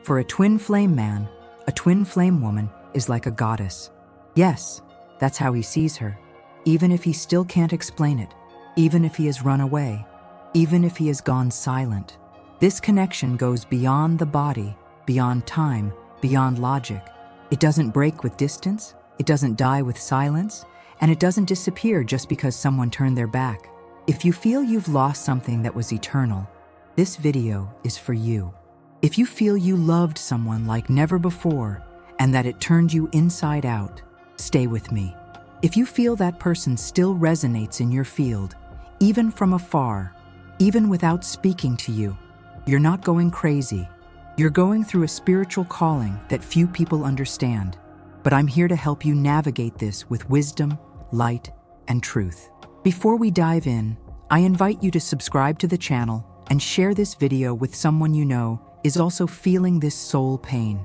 For a twin flame man, a twin flame woman is like a goddess. Yes, that's how he sees her, even if he still can't explain it, even if he has run away, even if he has gone silent. This connection goes beyond the body, beyond time, beyond logic. It doesn't break with distance, it doesn't die with silence, and it doesn't disappear just because someone turned their back. If you feel you've lost something that was eternal, this video is for you. If you feel you loved someone like never before and that it turned you inside out, stay with me. If you feel that person still resonates in your field, even from afar, even without speaking to you, you're not going crazy. You're going through a spiritual calling that few people understand. But I'm here to help you navigate this with wisdom, light, and truth. Before we dive in, I invite you to subscribe to the channel and share this video with someone you know is also feeling this soul pain.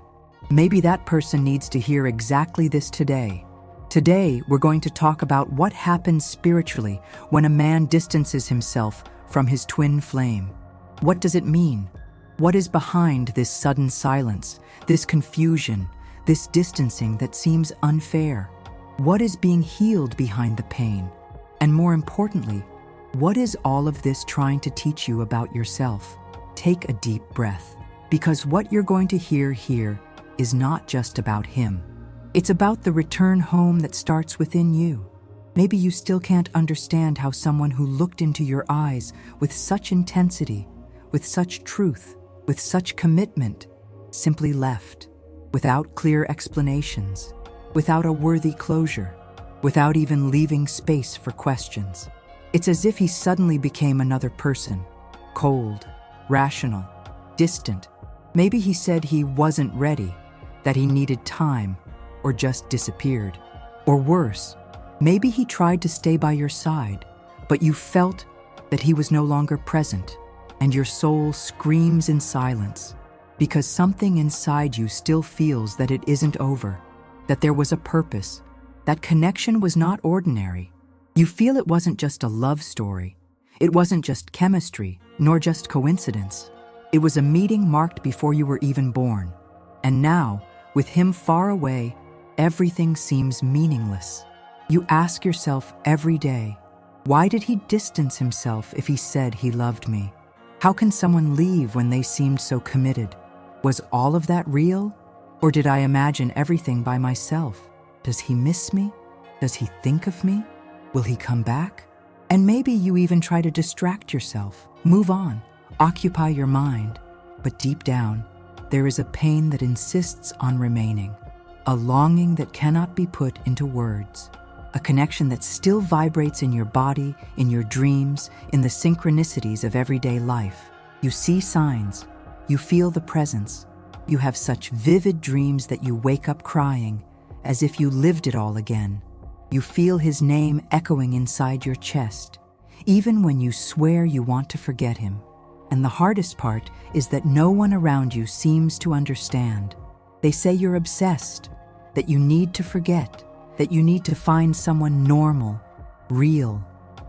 Maybe that person needs to hear exactly this today. Today, we're going to talk about what happens spiritually when a man distances himself from his twin flame. What does it mean? What is behind this sudden silence, this confusion, this distancing that seems unfair? What is being healed behind the pain? And more importantly, what is all of this trying to teach you about yourself? Take a deep breath, because what you're going to hear here is not just about him. It's about the return home that starts within you. Maybe you still can't understand how someone who looked into your eyes with such intensity, with such truth, with such commitment, simply left, without clear explanations, without a worthy closure, without even leaving space for questions. It's as if he suddenly became another person, cold, rational, distant. Maybe he said he wasn't ready, that he needed time, or just disappeared. Or worse, maybe he tried to stay by your side, but you felt that he was no longer present, and your soul screams in silence, because something inside you still feels that it isn't over, that there was a purpose, that connection was not ordinary. You feel it wasn't just a love story, it wasn't just chemistry, nor just coincidence. It was a meeting marked before you were even born. And now, with him far away, everything seems meaningless. You ask yourself every day, why did he distance himself if he said he loved me? How can someone leave when they seemed so committed? Was all of that real? Or did I imagine everything by myself? Does he miss me? Does he think of me? Will he come back? And maybe you even try to distract yourself, move on, occupy your mind. But deep down, there is a pain that insists on remaining, a longing that cannot be put into words, a connection that still vibrates in your body, in your dreams, in the synchronicities of everyday life. You see signs, you feel the presence, you have such vivid dreams that you wake up crying, as if you lived it all again. You feel his name echoing inside your chest, even when you swear you want to forget him. And the hardest part is that no one around you seems to understand. They say you're obsessed, that you need to forget, that you need to find someone normal, real.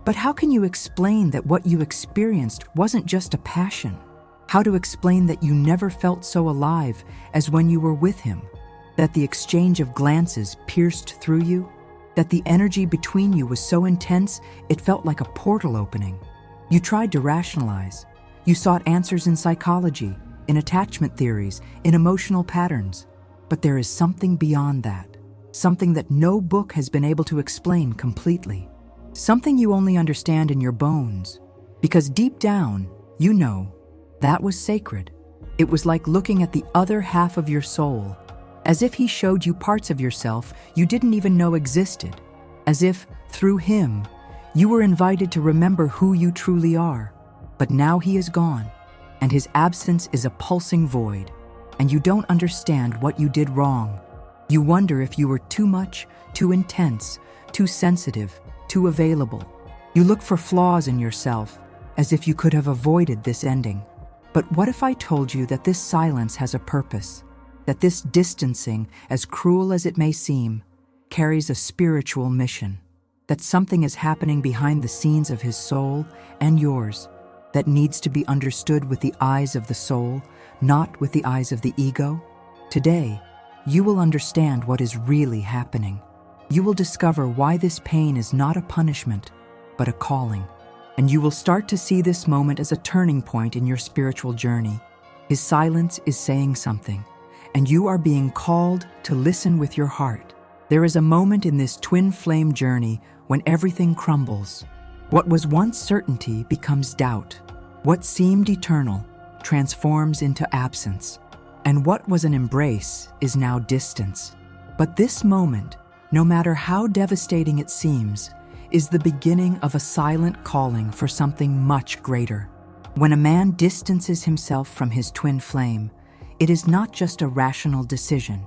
But how can you explain that what you experienced wasn't just a passion? How to explain that you never felt so alive as when you were with him? That the exchange of glances pierced through you? That the energy between you was so intense it felt like a portal opening? You tried to rationalize. You sought answers in psychology, in attachment theories, in emotional patterns. But there is something beyond that, something that no book has been able to explain completely, something you only understand in your bones, because deep down, you know, that was sacred. It was like looking at the other half of your soul, as if he showed you parts of yourself you didn't even know existed, as if, through him, you were invited to remember who you truly are. But now he is gone, and his absence is a pulsing void, and you don't understand what you did wrong. You wonder if you were too much, too intense, too sensitive, too available. You look for flaws in yourself, as if you could have avoided this ending. But what if I told you that this silence has a purpose, that this distancing, as cruel as it may seem, carries a spiritual mission, that something is happening behind the scenes of his soul and yours, that needs to be understood with the eyes of the soul, not with the eyes of the ego? Today, you will understand what is really happening. You will discover why this pain is not a punishment, but a calling. And you will start to see this moment as a turning point in your spiritual journey. His silence is saying something, and you are being called to listen with your heart. There is a moment in this twin flame journey when everything crumbles. What was once certainty becomes doubt. What seemed eternal transforms into absence. And what was an embrace is now distance. But this moment, no matter how devastating it seems, is the beginning of a silent calling for something much greater. When a man distances himself from his twin flame, it is not just a rational decision.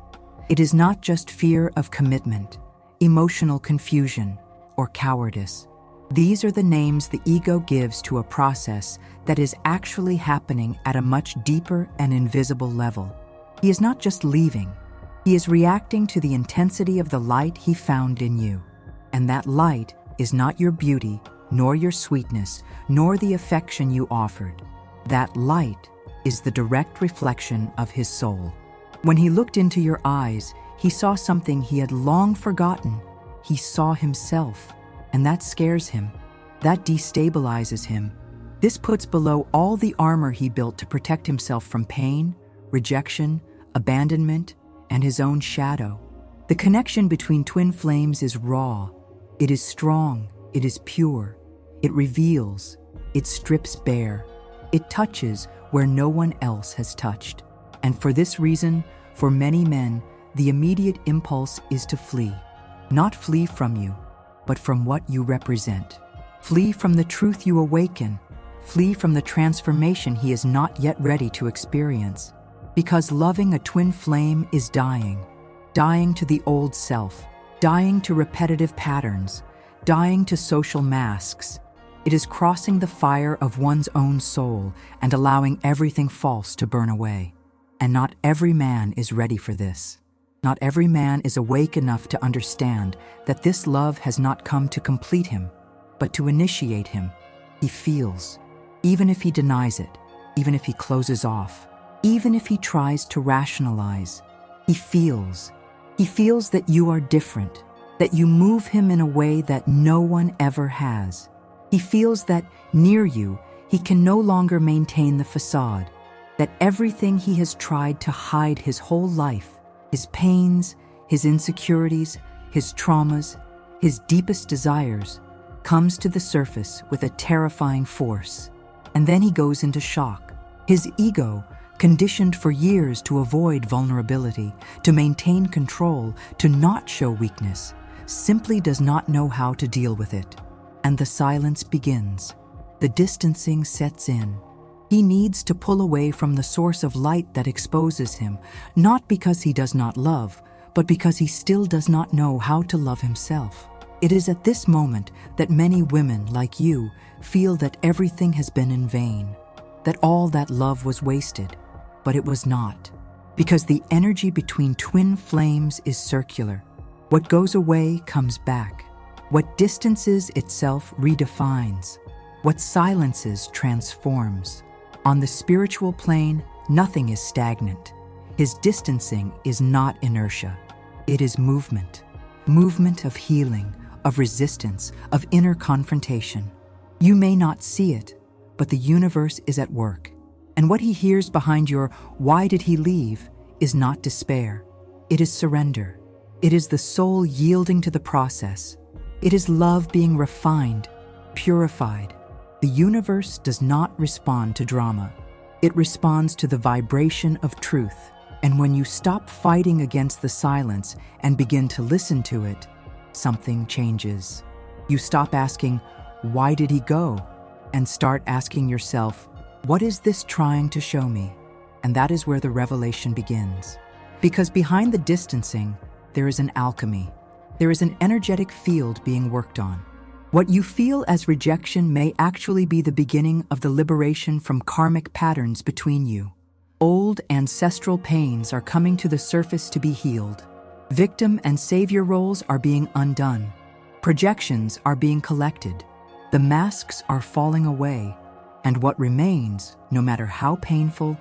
It is not just fear of commitment, emotional confusion, or cowardice. These are the names the ego gives to a process that is actually happening at a much deeper and invisible level. He is not just leaving. He is reacting to the intensity of the light he found in you. And that light is not your beauty, nor your sweetness, nor the affection you offered. That light is the direct reflection of his soul. When he looked into your eyes, he saw something he had long forgotten. He saw himself, and that scares him. That destabilizes him. This puts below all the armor he built to protect himself from pain, rejection, abandonment, and his own shadow. The connection between twin flames is raw. It is strong. It is pure. It reveals. It strips bare. It touches where no one else has touched. And for this reason, for many men, the immediate impulse is to flee. Not flee from you, but from what you represent. Flee from the truth you awaken. Flee from the transformation he is not yet ready to experience. Because loving a twin flame is dying. Dying to the old self. Dying to repetitive patterns. Dying to social masks. It is crossing the fire of one's own soul and allowing everything false to burn away. And not every man is ready for this. Not every man is awake enough to understand that this love has not come to complete him, but to initiate him. He feels, even if he denies it, even if he closes off, even if he tries to rationalize, he feels. He feels that you are different, that you move him in a way that no one ever has. He feels that near you, he can no longer maintain the facade, that everything he has tried to hide his whole life, his pains, his insecurities, his traumas, his deepest desires, comes to the surface with a terrifying force. And then he goes into shock. His ego, conditioned for years to avoid vulnerability, to maintain control, to not show weakness, simply does not know how to deal with it. And the silence begins. The distancing sets in. He needs to pull away from the source of light that exposes him, not because he does not love, but because he still does not know how to love himself. It is at this moment that many women like you feel that everything has been in vain, that all that love was wasted, but it was not, because the energy between twin flames is circular. What goes away comes back. What distances itself redefines. What silences transforms. On the spiritual plane, nothing is stagnant. His distancing is not inertia. It is movement. Movement of healing, of resistance, of inner confrontation. You may not see it, but the universe is at work. And what he hears behind your "why did he leave?" is not despair. It is surrender. It is the soul yielding to the process. It is love being refined, purified. The universe does not respond to drama. It responds to the vibration of truth. And when you stop fighting against the silence and begin to listen to it, something changes. You stop asking, "Why did he go?" and start asking yourself, "What is this trying to show me?" And that is where the revelation begins. Because behind the distancing, there is an alchemy. There is an energetic field being worked on. What you feel as rejection may actually be the beginning of the liberation from karmic patterns between you. Old ancestral pains are coming to the surface to be healed. Victim and savior roles are being undone. Projections are being collected. The masks are falling away. And what remains, no matter how painful,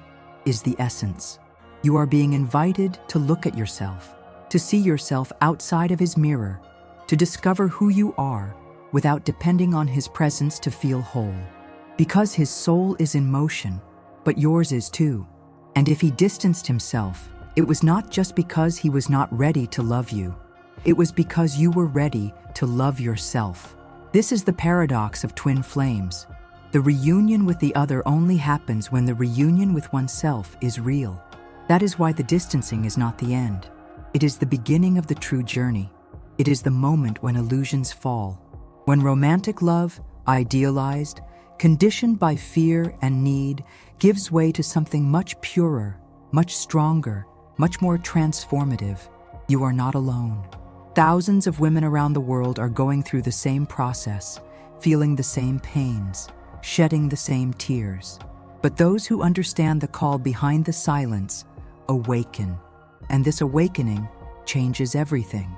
is the essence. You are being invited to look at yourself, to see yourself outside of his mirror, to discover who you are without depending on his presence to feel whole. Because his soul is in motion, but yours is too. And if he distanced himself, it was not just because he was not ready to love you. It was because you were ready to love yourself. This is the paradox of twin flames. The reunion with the other only happens when the reunion with oneself is real. That is why the distancing is not the end. It is the beginning of the true journey. It is the moment when illusions fall. When romantic love, idealized, conditioned by fear and need, gives way to something much purer, much stronger, much more transformative, you are not alone. Thousands of women around the world are going through the same process, feeling the same pains, shedding the same tears. But those who understand the call behind the silence awaken, and this awakening changes everything.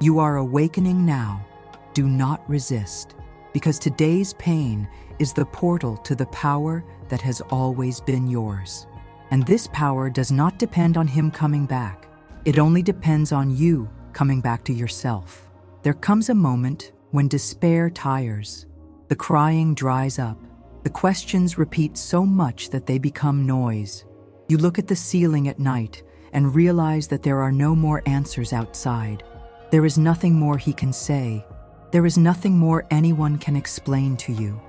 You are awakening now. Do not resist, because today's pain is the portal to the power that has always been yours. And this power does not depend on him coming back. It only depends on you coming back to yourself. There comes a moment when despair tires, the crying dries up, the questions repeat so much that they become noise. You look at the ceiling at night and realize that there are no more answers outside. There is nothing more he can say. There is nothing more anyone can explain to you.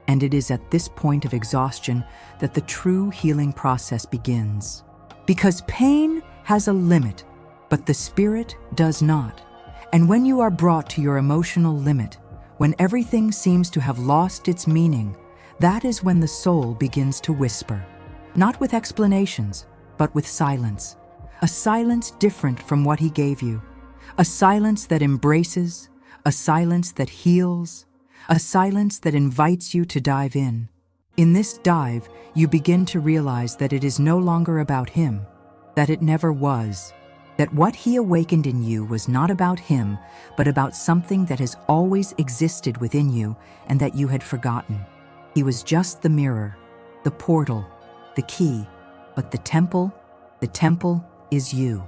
And it is at this point of exhaustion that the true healing process begins. Because pain has a limit, but the spirit does not. And when you are brought to your emotional limit, when everything seems to have lost its meaning, that is when the soul begins to whisper. Not with explanations, but with silence. A silence different from what he gave you. A silence that embraces, a silence that heals, a silence that invites you to dive in. In this dive, you begin to realize that it is no longer about him, that it never was, that what he awakened in you was not about him, but about something that has always existed within you and that you had forgotten. He was just the mirror, the portal, the key, but the temple is you.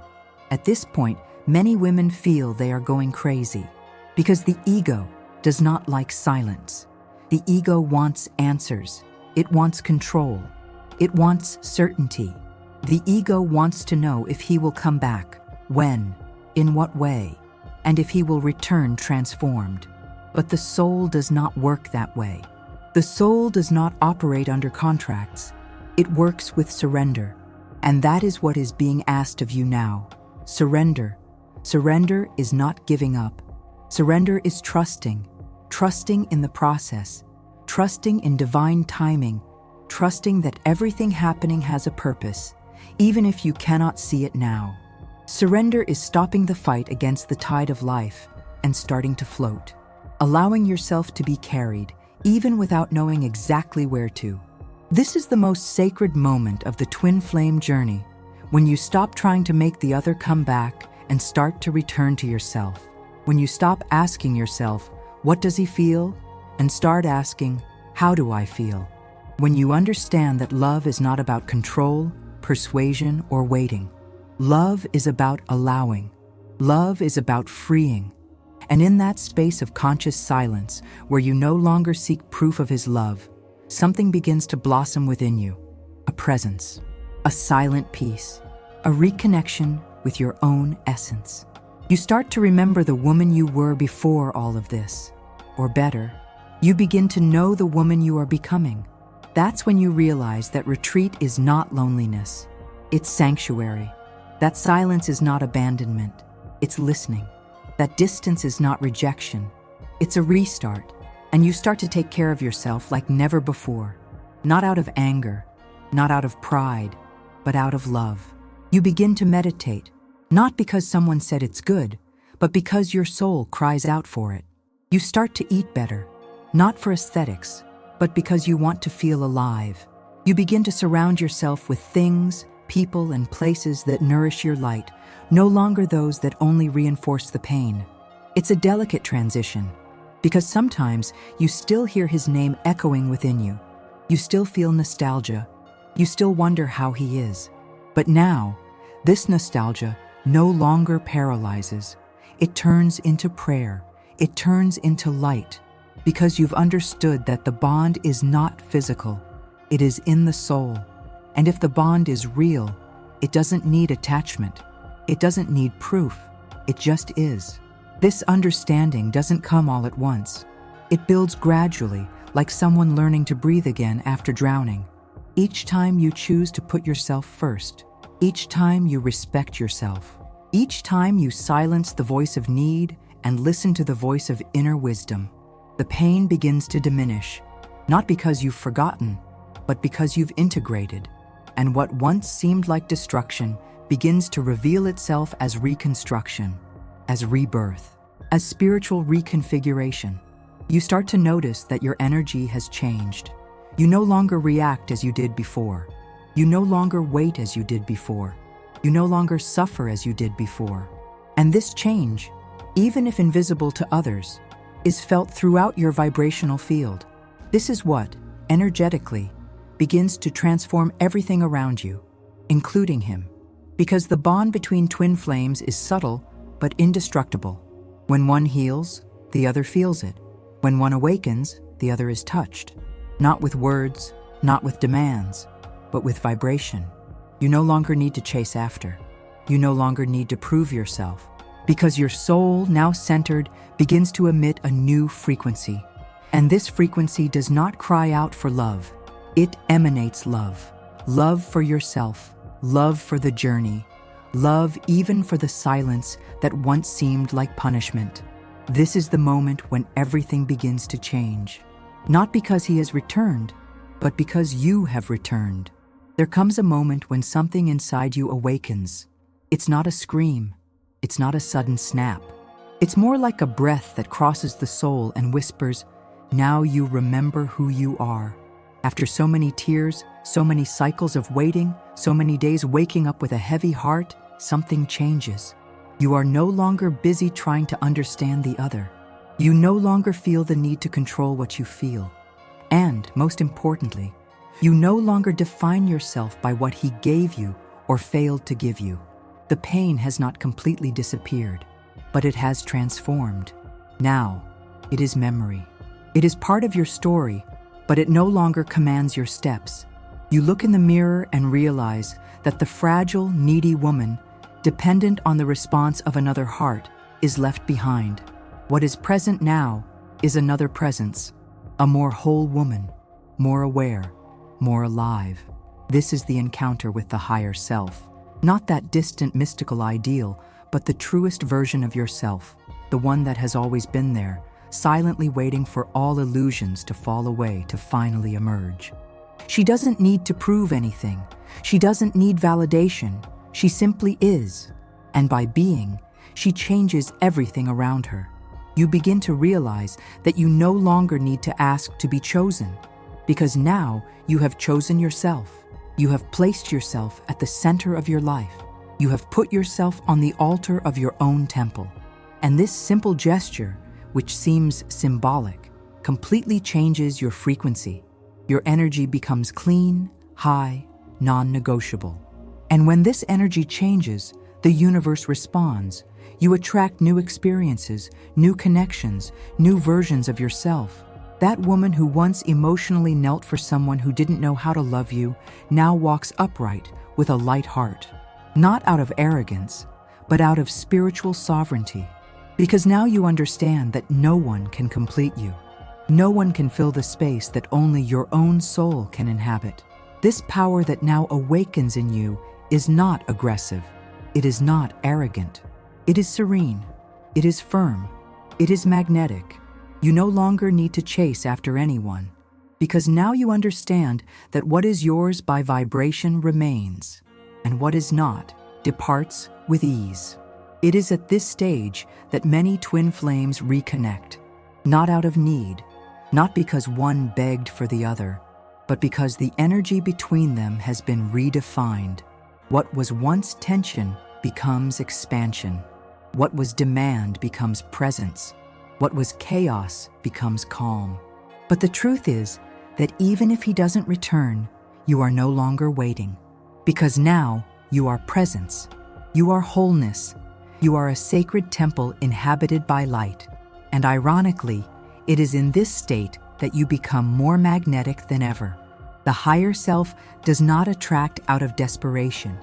At this point, many women feel they are going crazy because the ego does not like silence. The ego wants answers. It wants control. It wants certainty. The ego wants to know if he will come back, when, in what way, and if he will return transformed. But the soul does not work that way. The soul does not operate under contracts. It works with surrender. And that is what is being asked of you now. Surrender. Surrender is not giving up. Surrender is trusting in the process, trusting in divine timing, trusting that everything happening has a purpose, even if you cannot see it now. Surrender is stopping the fight against the tide of life and starting to float, allowing yourself to be carried, even without knowing exactly where to. This is the most sacred moment of the twin flame journey, when you stop trying to make the other come back and start to return to yourself. When you stop asking yourself, what does he feel? And start asking, how do I feel? When you understand that love is not about control, persuasion, or waiting. Love is about allowing. Love is about freeing. And in that space of conscious silence, where you no longer seek proof of his love, something begins to blossom within you. A presence, a silent peace, a reconnection with your own essence. You start to remember the woman you were before all of this. Or better, you begin to know the woman you are becoming. That's when you realize that retreat is not loneliness. It's sanctuary. That silence is not abandonment. It's listening. That distance is not rejection. It's a restart. And you start to take care of yourself like never before. Not out of anger, not out of pride, but out of love. You begin to meditate, not because someone said it's good, but because your soul cries out for it. You start to eat better, not for aesthetics, but because you want to feel alive. You begin to surround yourself with things, people, and places that nourish your light, no longer those that only reinforce the pain. It's a delicate transition, because sometimes you still hear his name echoing within you. You still feel nostalgia. You still wonder how he is. But now, this nostalgia no longer paralyzes. It turns into prayer. It turns into light, because you've understood that the bond is not physical. It is in the soul. And if the bond is real, it doesn't need attachment. It doesn't need proof. It just is. This understanding doesn't come all at once. It builds gradually, like someone learning to breathe again after drowning. Each time you choose to put yourself first, each time you respect yourself, each time you silence the voice of need and listen to the voice of inner wisdom, the pain begins to diminish, not because you've forgotten, but because you've integrated. And what once seemed like destruction begins to reveal itself as reconstruction, as rebirth, as spiritual reconfiguration. You start to notice that your energy has changed. You no longer react as you did before. You no longer wait as you did before. You no longer suffer as you did before. And this change, even if invisible to others, is felt throughout your vibrational field. This is what, energetically, begins to transform everything around you, including him. Because the bond between twin flames is subtle but indestructible. When one heals, the other feels it. When one awakens, the other is touched. Not with words, not with demands, but with vibration. You no longer need to chase after. You no longer need to prove yourself. Because your soul, now centered, begins to emit a new frequency. And this frequency does not cry out for love. It emanates love. Love for yourself. Love for the journey. Love even for the silence that once seemed like punishment. This is the moment when everything begins to change. Not because he has returned, but because you have returned. There comes a moment when something inside you awakens. It's not a scream. It's not a sudden snap. It's more like a breath that crosses the soul and whispers, "Now you remember who you are." After so many tears, so many cycles of waiting, so many days waking up with a heavy heart, something changes. You are no longer busy trying to understand the other. You no longer feel the need to control what you feel. And, most importantly, you no longer define yourself by what he gave you or failed to give you. The pain has not completely disappeared, but it has transformed. Now, it is memory. It is part of your story, but it no longer commands your steps. You look in the mirror and realize that the fragile, needy woman, dependent on the response of another heart, is left behind. What is present now is another presence, a more whole woman, more aware, more alive. This is the encounter with the higher self. Not that distant mystical ideal, but the truest version of yourself, the one that has always been there, silently waiting for all illusions to fall away to finally emerge. She doesn't need to prove anything. She doesn't need validation. She simply is. And by being, she changes everything around her. You begin to realize that you no longer need to ask to be chosen, because now you have chosen yourself. You have placed yourself at the center of your life. You have put yourself on the altar of your own temple. And this simple gesture, which seems symbolic, completely changes your frequency. Your energy becomes clean, high, non-negotiable. And when this energy changes, the universe responds. You attract new experiences, new connections, new versions of yourself. That woman who once emotionally knelt for someone who didn't know how to love you now walks upright with a light heart. Not out of arrogance, but out of spiritual sovereignty. Because now you understand that no one can complete you. No one can fill the space that only your own soul can inhabit. This power that now awakens in you is not aggressive. It is not arrogant. It is serene. It is firm. It is magnetic. You no longer need to chase after anyone, because now you understand that what is yours by vibration remains, and what is not departs with ease. It is at this stage that many twin flames reconnect, not out of need, not because one begged for the other, but because the energy between them has been redefined. What was once tension becomes expansion. What was demand becomes presence. What was chaos becomes calm. But the truth is that even if he doesn't return, you are no longer waiting. Because now you are presence. You are wholeness. You are a sacred temple inhabited by light. And ironically, it is in this state that you become more magnetic than ever. The higher self does not attract out of desperation.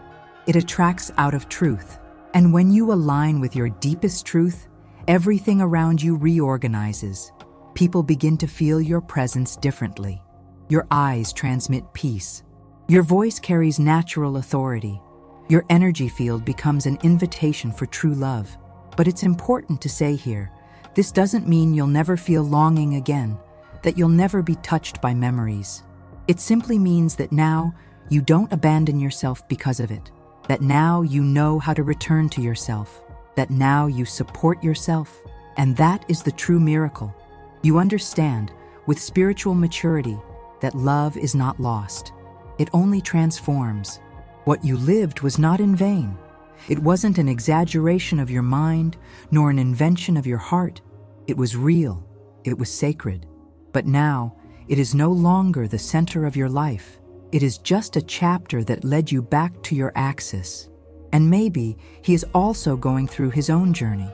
It attracts out of truth. And when you align with your deepest truth, everything around you reorganizes. People begin to feel your presence differently. Your eyes transmit peace. Your voice carries natural authority. Your energy field becomes an invitation for true love. But it's important to say here, this doesn't mean you'll never feel longing again, that you'll never be touched by memories. It simply means that now you don't abandon yourself because of it, that now you know how to return to yourself, that now you support yourself, and that is the true miracle. You understand, with spiritual maturity, that love is not lost. It only transforms. What you lived was not in vain. It wasn't an exaggeration of your mind, nor an invention of your heart. It was real. It was sacred. But now, it is no longer the center of your life. It is just a chapter that led you back to your axis. And maybe he is also going through his own journey.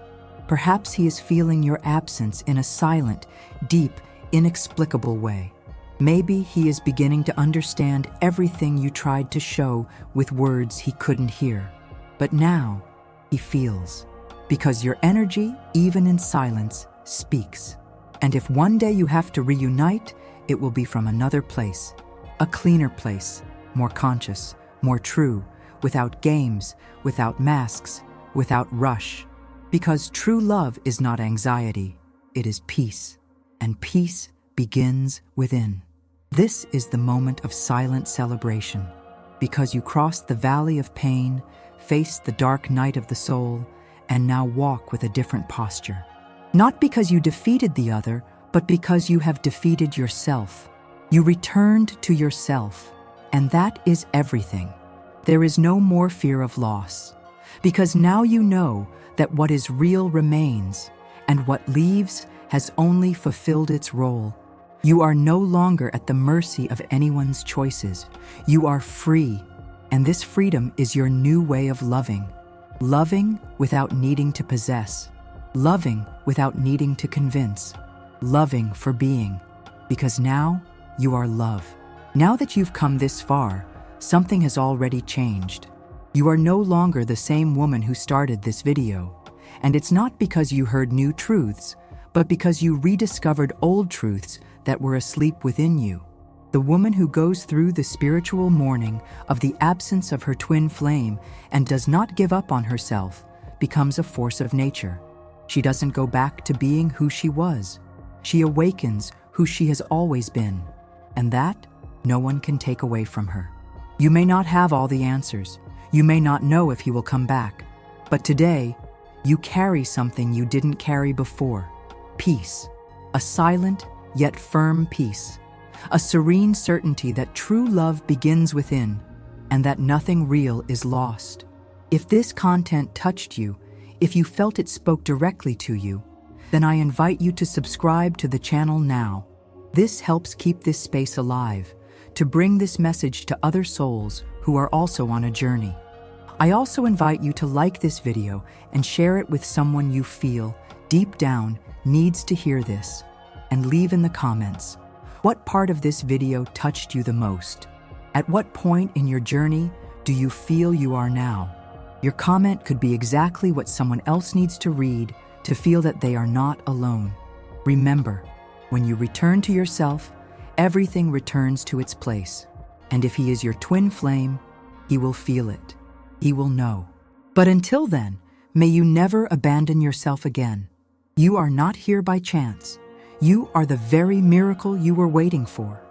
Perhaps he is feeling your absence in a silent, deep, inexplicable way. Maybe he is beginning to understand everything you tried to show with words he couldn't hear. But now, he feels. Because your energy, even in silence, speaks. And if one day you have to reunite, it will be from another place. A cleaner place, more conscious, more true, without games, without masks, without rush. Because true love is not anxiety, it is peace. And peace begins within. This is the moment of silent celebration, because you crossed the valley of pain, faced the dark night of the soul, and now walk with a different posture. Not because you defeated the other, but because you have defeated yourself. You returned to yourself, and that is everything. There is no more fear of loss, because now you know that what is real remains, and what leaves has only fulfilled its role. You are no longer at the mercy of anyone's choices. You are free, and this freedom is your new way of loving. Loving without needing to possess. Loving without needing to convince. Loving for being. Because now, you are love. Now that you've come this far, something has already changed. You are no longer the same woman who started this video. And it's not because you heard new truths, but because you rediscovered old truths that were asleep within you. The woman who goes through the spiritual mourning of the absence of her twin flame and does not give up on herself becomes a force of nature. She doesn't go back to being who she was. She awakens who she has always been. And that, no one can take away from her. You may not have all the answers. You may not know if he will come back. But today, you carry something you didn't carry before. Peace. A silent, yet firm peace. A serene certainty that true love begins within, and that nothing real is lost. If this content touched you, if you felt it spoke directly to you, then I invite you to subscribe to the channel now. This helps keep this space alive, to bring this message to other souls who are also on a journey. I also invite you to like this video and share it with someone you feel, deep down, needs to hear this. And leave in the comments, what part of this video touched you the most? At what point in your journey do you feel you are now? Your comment could be exactly what someone else needs to read to feel that they are not alone. Remember, when you return to yourself, everything returns to its place. And if he is your twin flame, he will feel it. He will know. But until then, may you never abandon yourself again. You are not here by chance. You are the very miracle you were waiting for.